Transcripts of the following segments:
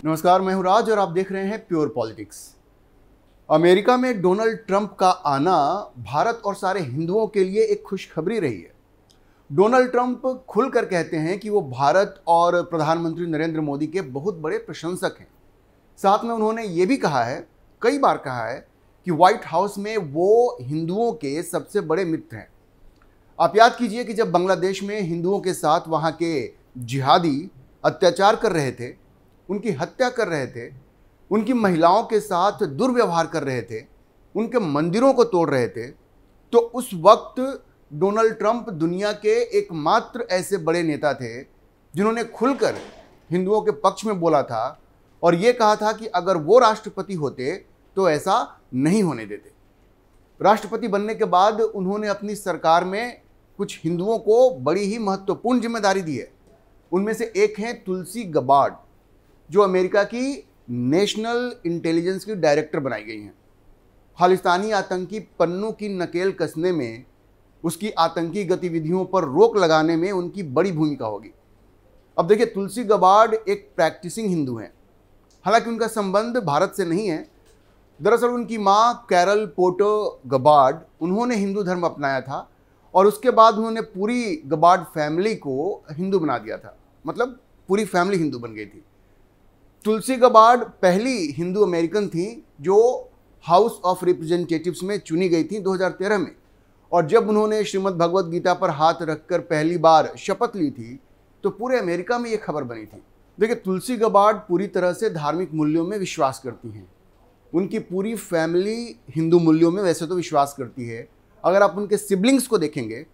नमस्कार, मैं हूं राज और आप देख रहे हैं प्योर पॉलिटिक्स। अमेरिका में डोनाल्ड ट्रंप का आना भारत और सारे हिंदुओं के लिए एक खुशखबरी रही है। डोनाल्ड ट्रंप खुलकर कहते हैं कि वो भारत और प्रधानमंत्री नरेंद्र मोदी के बहुत बड़े प्रशंसक हैं। साथ में उन्होंने ये भी कहा है, कई बार कहा है, कि व्हाइट हाउस में वो हिंदुओं के सबसे बड़े मित्र हैं। आप याद कीजिए कि जब बांग्लादेश में हिंदुओं के साथ वहाँ के जिहादी अत्याचार कर रहे थे, उनकी हत्या कर रहे थे, उनकी महिलाओं के साथ दुर्व्यवहार कर रहे थे, उनके मंदिरों को तोड़ रहे थे, तो उस वक्त डोनाल्ड ट्रंप दुनिया के एकमात्र ऐसे बड़े नेता थे जिन्होंने खुलकर हिंदुओं के पक्ष में बोला था और ये कहा था कि अगर वो राष्ट्रपति होते तो ऐसा नहीं होने देते। राष्ट्रपति बनने के बाद उन्होंने अपनी सरकार में कुछ हिंदुओं को बड़ी ही महत्वपूर्ण जिम्मेदारी दी है। उनमें से एक है तुलसी गबार्ड, जो अमेरिका की नेशनल इंटेलिजेंस की डायरेक्टर बनाई गई हैं। खालिस्तानी आतंकी पन्नू की नकेल कसने में, उसकी आतंकी गतिविधियों पर रोक लगाने में उनकी बड़ी भूमिका होगी। अब देखिए, तुलसी गबार्ड एक प्रैक्टिसिंग हिंदू हैं। हालांकि उनका संबंध भारत से नहीं है। दरअसल उनकी माँ कैरल पोर्टो गबार्ड, उन्होंने हिंदू धर्म अपनाया था और उसके बाद उन्होंने पूरी गबार्ड फैमिली को हिंदू बना दिया था। मतलब पूरी फैमिली हिंदू बन गई थी। तुलसी गबार्ड पहली हिंदू अमेरिकन थी जो हाउस ऑफ रिप्रेजेंटेटिव्स में चुनी गई थी 2013 में। और जब उन्होंने श्रीमद् भगवत गीता पर हाथ रखकर पहली बार शपथ ली थी तो पूरे अमेरिका में ये खबर बनी थी। देखिए, तुलसी गबार्ड पूरी तरह से धार्मिक मूल्यों में विश्वास करती हैं। उनकी पूरी फैमिली हिंदू मूल्यों में वैसे तो विश्वास करती है। अगर आप उनके सिबलिंग्स को देखेंगे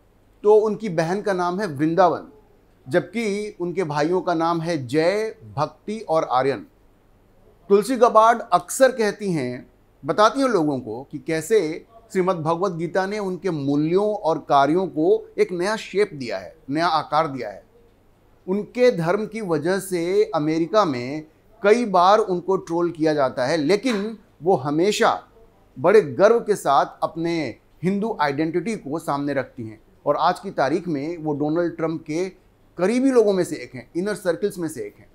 तो उनकी बहन का नाम है वृंदावन, जबकि उनके भाइयों का नाम है जय, भक्ति और आर्यन। तुलसी गबार्ड अक्सर कहती हैं, बताती हैं लोगों को कि कैसे श्रीमद् भगवत गीता ने उनके मूल्यों और कार्यों को एक नया शेप दिया है, नया आकार दिया है। उनके धर्म की वजह से अमेरिका में कई बार उनको ट्रोल किया जाता है, लेकिन वो हमेशा बड़े गर्व के साथ अपने हिंदू आइडेंटिटी को सामने रखती हैं। और आज की तारीख में वो डोनाल्ड ट्रंप के करीबी लोगों में से एक हैं, इनर सर्कल्स में से एक हैं।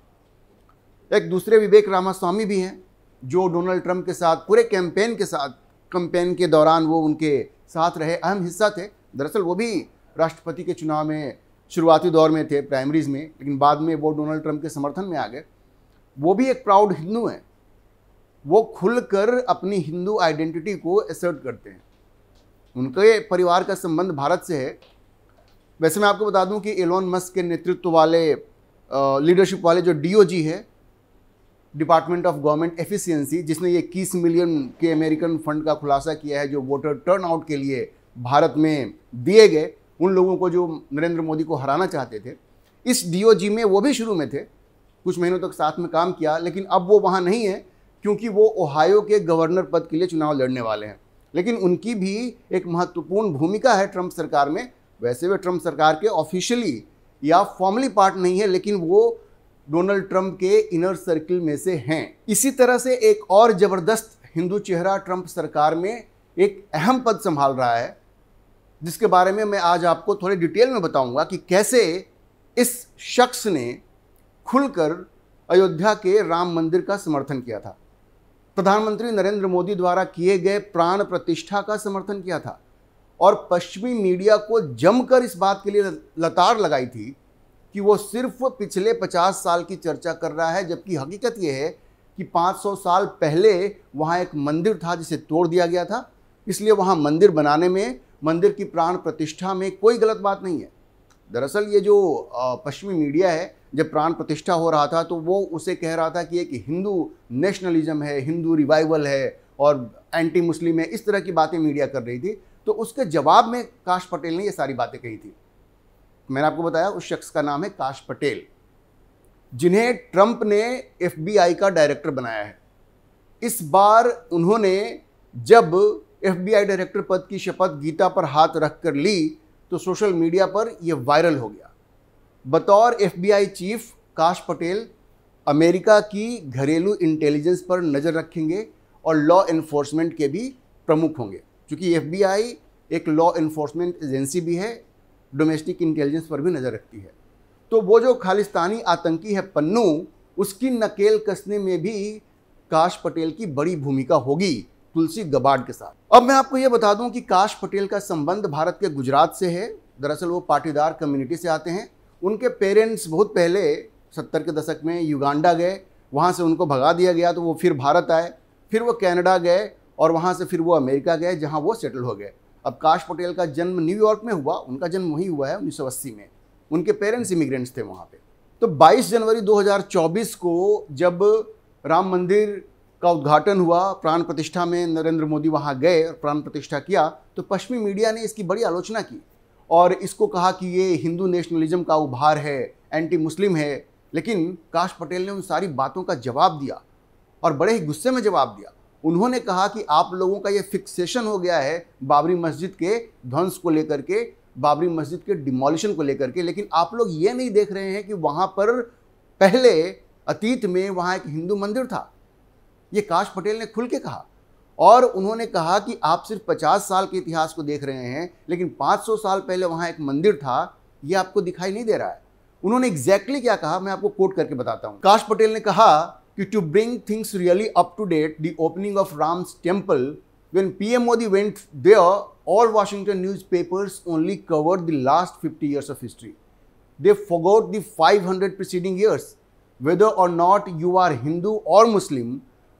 एक दूसरे विवेक रामास्वामी भी हैं जो डोनाल्ड ट्रंप के साथ पूरे कैंपेन के दौरान वो उनके साथ रहे, अहम हिस्सा थे। दरअसल वो भी राष्ट्रपति के चुनाव में शुरुआती दौर में थे, प्राइमरीज में, लेकिन बाद में वो डोनाल्ड ट्रंप के समर्थन में आ गए। वो भी एक प्राउड हिंदू हैं। वो खुलकर अपनी हिंदू आइडेंटिटी को असर्ट करते हैं। उनके परिवार का संबंध भारत से है। वैसे मैं आपको बता दूं कि एलोन मस्क के नेतृत्व वाले लीडरशिप वाले जो DOG है, डिपार्टमेंट ऑफ गवर्नमेंट एफिशिएंसी, जिसने ये 21 मिलियन के अमेरिकन फंड का खुलासा किया है जो वोटर टर्नआउट के लिए भारत में दिए गए, उन लोगों को जो नरेंद्र मोदी को हराना चाहते थे, इस DOG में वो भी शुरू में थे, कुछ महीनों तक साथ में काम किया। लेकिन अब वो वहाँ नहीं है क्योंकि वो ओहायो के गवर्नर पद के लिए चुनाव लड़ने वाले हैं। लेकिन उनकी भी एक महत्वपूर्ण भूमिका है ट्रंप सरकार में। वैसे वे ट्रंप सरकार के ऑफिशियली या फॉर्मली पार्ट नहीं है, लेकिन वो डोनाल्ड ट्रंप के इनर सर्किल में से हैं। इसी तरह से एक और ज़बरदस्त हिंदू चेहरा ट्रंप सरकार में एक अहम पद संभाल रहा है, जिसके बारे में मैं आज आपको थोड़े डिटेल में बताऊंगा कि कैसे इस शख्स ने खुलकर अयोध्या के राम मंदिर का समर्थन किया था, प्रधानमंत्री नरेंद्र मोदी द्वारा किए गए प्राण प्रतिष्ठा का समर्थन किया था और पश्चिमी मीडिया को जमकर इस बात के लिए लताड़ लगाई थी कि वो सिर्फ पिछले 50 साल की चर्चा कर रहा है, जबकि हकीकत ये है कि 500 साल पहले वहाँ एक मंदिर था जिसे तोड़ दिया गया था। इसलिए वहाँ मंदिर बनाने में, मंदिर की प्राण प्रतिष्ठा में कोई गलत बात नहीं है। दरअसल ये जो पश्चिमी मीडिया है, जब प्राण प्रतिष्ठा हो रहा था तो वो उसे कह रहा था कि एक हिंदू नेशनलिज्म है, हिंदू रिवाइवल है और एंटी मुस्लिम है, इस तरह की बातें मीडिया कर रही थी। तो उसके जवाब में काश पटेल ने ये सारी बातें कही थी। मैंने आपको बताया उस शख्स का नाम है काश पटेल, जिन्हें ट्रंप ने FBI का डायरेक्टर बनाया है। इस बार उन्होंने जब FBI डायरेक्टर पद की शपथ गीता पर हाथ रखकर ली तो सोशल मीडिया पर यह वायरल हो गया। बतौर FBI चीफ, काश पटेल अमेरिका की घरेलू इंटेलिजेंस पर नज़र रखेंगे और लॉ एनफोर्समेंट के भी प्रमुख होंगे, क्योंकि FBI एक लॉ एनफोर्समेंट एजेंसी भी है, डोमेस्टिक इंटेलिजेंस पर भी नज़र रखती है। तो वो जो खालिस्तानी आतंकी है पन्नू, उसकी नकेल कसने में भी काश पटेल की बड़ी भूमिका होगी तुलसी गबार्ड के साथ। अब मैं आपको यह बता दूं कि काश पटेल का संबंध भारत के गुजरात से है। दरअसल वो पाटीदार कम्युनिटी से आते हैं। उनके पेरेंट्स बहुत पहले 70 के दशक में युगांडा गए, वहाँ से उनको भगा दिया गया तो वो फिर भारत आए, फिर वो कनाडा गए और वहाँ से फिर वो अमेरिका गए जहाँ वो सेटल हो गए। अब काश पटेल का जन्म न्यूयॉर्क में हुआ, उनका जन्म वहीं हुआ है 1980 में। उनके पेरेंट्स इमिग्रेंट्स थे वहाँ पे। तो 22 जनवरी 2024 को जब राम मंदिर का उद्घाटन हुआ, प्राण प्रतिष्ठा में नरेंद्र मोदी वहाँ गए और प्राण प्रतिष्ठा किया, तो पश्चिमी मीडिया ने इसकी बड़ी आलोचना की और इसको कहा कि ये हिंदू नेशनलिज्म का उभार है, एंटी मुस्लिम है। लेकिन काश पटेल ने उन सारी बातों का जवाब दिया और बड़े ही गुस्से में जवाब दिया। उन्होंने कहा कि आप लोगों का ये फिक्सेशन हो गया है बाबरी मस्जिद के ध्वंस को लेकर के, बाबरी मस्जिद के डिमोलिशन को लेकर के, लेकिन आप लोग ये नहीं देख रहे हैं कि वहाँ पर पहले अतीत में वहाँ एक हिंदू मंदिर था। ये काश पटेल ने खुल के कहा और उन्होंने कहा कि आप सिर्फ 50 साल के इतिहास को देख रहे हैं, लेकिन 500 साल पहले वहाँ एक मंदिर था, ये आपको दिखाई नहीं दे रहा है। उन्होंने एग्जैक्टली क्या कहा, मैं आपको कोट करके बताता हूँ। काश पटेल ने कहा कि to bring things really up to date, the opening of Ram's temple, when PM Modi went there, all Washington newspapers only covered the last 50 years of history. They forgot the 500 preceding years. Whether or not you are Hindu or Muslim,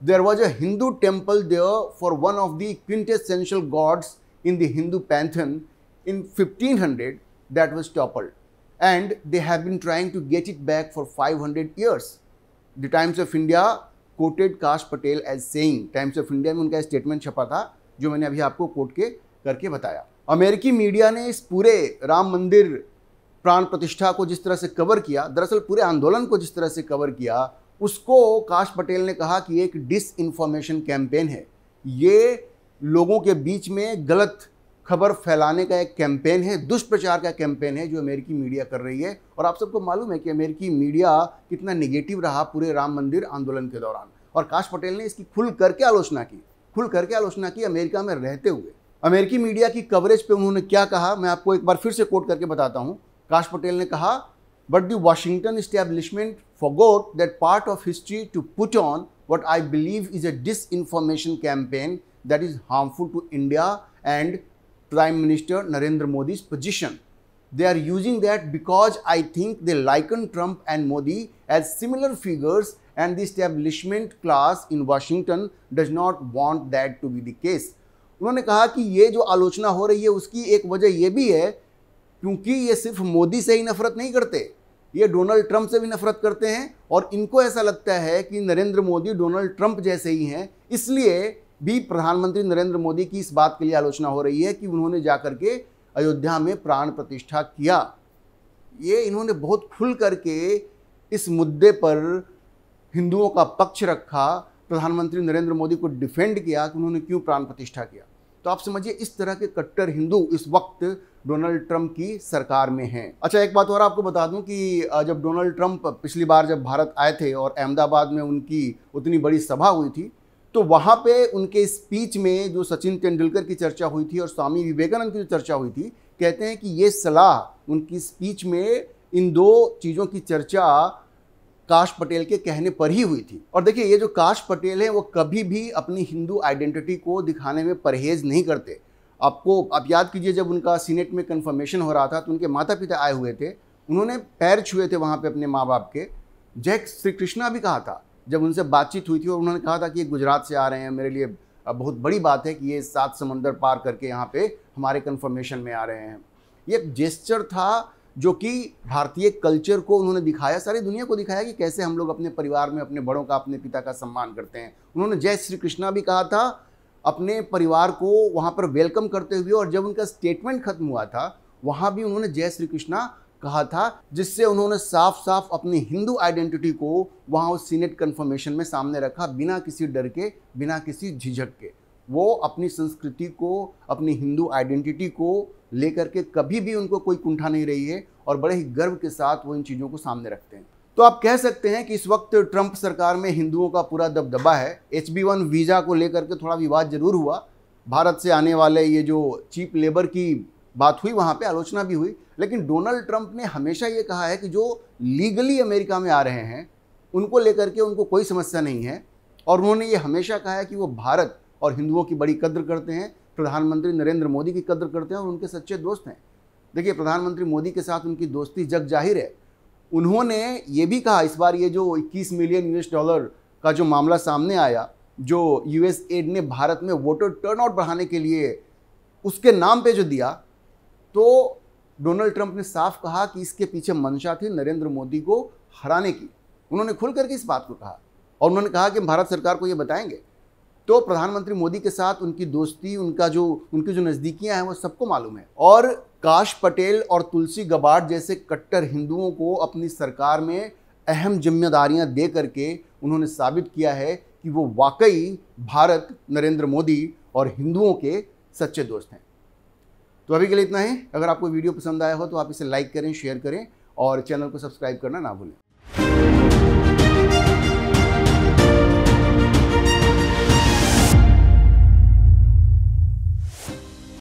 there was a Hindu temple there for one of the quintessential gods in the Hindu pantheon in 1500 that was toppled, and they have been trying to get it back for 500 years. The Times of India quoted Kash Patel as saying, Times of India में उनका statement छपा था जो मैंने अभी आपको coat करके बताया। अमेरिकी मीडिया ने इस पूरे राम मंदिर प्राण प्रतिष्ठा को जिस तरह से कवर किया, दरअसल पूरे आंदोलन को जिस तरह से कवर किया, उसको काश पटेल ने कहा कि एक डिसइंफॉर्मेशन कैंपेन है। ये लोगों के बीच में गलत खबर फैलाने का एक कैंपेन है, दुष्प्रचार का कैंपेन है जो अमेरिकी मीडिया कर रही है। और आप सबको मालूम है कि अमेरिकी मीडिया कितना नेगेटिव रहा पूरे राम मंदिर आंदोलन के दौरान, और काश पटेल ने इसकी खुल करके आलोचना की अमेरिका में रहते हुए। अमेरिकी मीडिया की कवरेज पे उन्होंने क्या कहा, मैं आपको एक बार फिर से कोट करके बताता हूँ। काश पटेल ने कहा, but the Washington establishment forgot that part of history to put on what I believe is a disinformation campaign that is harmful to India and Prime Minister Narendra Modi's position. They are using that because I think they liken Trump and Modi as similar figures, and the establishment class in Washington does not want that to be the case. उन्होंने कहा कि ये जो आलोचना हो रही है उसकी एक वजह ये भी है क्योंकि ये सिर्फ मोदी से ही नफरत नहीं करते, ये डोनाल्ड ट्रंप से भी नफरत करते हैं और इनको ऐसा लगता है कि नरेंद्र मोदी डोनाल्ड ट्रंप जैसे ही हैं। इसलिए भी प्रधानमंत्री नरेंद्र मोदी की इस बात के लिए आलोचना हो रही है कि उन्होंने जाकर के अयोध्या में प्राण प्रतिष्ठा किया। ये इन्होंने बहुत खुल करके इस मुद्दे पर हिंदुओं का पक्ष रखा, प्रधानमंत्री नरेंद्र मोदी को डिफेंड किया कि उन्होंने क्यों प्राण प्रतिष्ठा किया। तो आप समझिए इस तरह के कट्टर हिंदू इस वक्त डोनाल्ड ट्रंप की सरकार में हैं। अच्छा, एक बात और आपको बता दूं कि जब डोनाल्ड ट्रंप पिछली बार जब भारत आए थे और अहमदाबाद में उनकी उतनी बड़ी सभा हुई थी, तो वहाँ पे उनके स्पीच में जो सचिन तेंदुलकर की चर्चा हुई थी और स्वामी विवेकानंद की जो चर्चा हुई थी, कहते हैं कि ये सलाह उनकी स्पीच में इन दो चीज़ों की चर्चा काश पटेल के कहने पर ही हुई थी। और देखिए, ये जो काश पटेल हैं वो कभी भी अपनी हिंदू आइडेंटिटी को दिखाने में परहेज नहीं करते। आप याद कीजिए, जब उनका सीनेट में कन्फर्मेशन हो रहा था तो उनके माता पिता आए हुए थे, उन्होंने पैर छुए थे वहाँ पे अपने माँ बाप के। जय श्री कृष्णा भी कहा था जब उनसे बातचीत हुई थी, और उन्होंने कहा था कि ये गुजरात से आ रहे हैं, मेरे लिए बहुत बड़ी बात है कि ये 7 समंदर पार करके यहाँ पे हमारे कन्फर्मेशन में आ रहे हैं। ये एक जेस्चर था जो कि भारतीय कल्चर को उन्होंने दिखाया, सारी दुनिया को दिखाया कि कैसे हम लोग अपने परिवार में अपने बड़ों का, अपने पिता का सम्मान करते हैं। उन्होंने जय श्री कृष्णा भी कहा था अपने परिवार को वहाँ पर वेलकम करते हुए, और जब उनका स्टेटमेंट खत्म हुआ था वहाँ भी उन्होंने जय श्री कृष्णा कहा था, जिससे उन्होंने साफ साफ अपनी हिंदू आइडेंटिटी को वहाँ उस सीनेट कन्फर्मेशन में सामने रखा, बिना किसी डर के, बिना किसी झिझक के। वो अपनी संस्कृति को, अपनी हिंदू आइडेंटिटी को लेकर के कभी भी उनको कोई कुंठा नहीं रही है, और बड़े ही गर्व के साथ वो इन चीज़ों को सामने रखते हैं। तो आप कह सकते हैं कि इस वक्त ट्रंप सरकार में हिंदुओं का पूरा दबदबा है। HB1 वीज़ा को लेकर के थोड़ा विवाद जरूर हुआ, भारत से आने वाले ये जो चीप लेबर की बात हुई, वहाँ पे आलोचना भी हुई, लेकिन डोनाल्ड ट्रंप ने हमेशा ये कहा है कि जो लीगली अमेरिका में आ रहे हैं उनको लेकर के उनको कोई समस्या नहीं है। और उन्होंने ये हमेशा कहा है कि वो भारत और हिंदुओं की बड़ी कद्र करते हैं, प्रधानमंत्री नरेंद्र मोदी की कद्र करते हैं और उनके सच्चे दोस्त हैं। देखिए, प्रधानमंत्री मोदी के साथ उनकी दोस्ती जग जाहिर है। उन्होंने ये भी कहा, इस बार ये जो 21 मिलियन US$ का जो मामला सामने आया, जो USAID ने भारत में वोटर टर्नआउट बढ़ाने के लिए उसके नाम पे जो दिया, तो डोनाल्ड ट्रंप ने साफ कहा कि इसके पीछे मंशा थी नरेंद्र मोदी को हराने की। उन्होंने खुल करके इस बात को कहा और उन्होंने कहा कि हम भारत सरकार को ये बताएंगे। तो प्रधानमंत्री मोदी के साथ उनकी दोस्ती, उनकी जो नज़दीकियां हैं वो सबको मालूम है। और काश पटेल और तुलसी गबार्ड जैसे कट्टर हिंदुओं को अपनी सरकार में अहम जिम्मेदारियां दे करके उन्होंने साबित किया है कि वो वाकई भारत, नरेंद्र मोदी और हिंदुओं के सच्चे दोस्त हैं। तो अभी के लिए इतना ही। अगर आपको वीडियो पसंद आया हो तो आप इसे लाइक करें, शेयर करें और चैनल को सब्सक्राइब करना ना भूलें।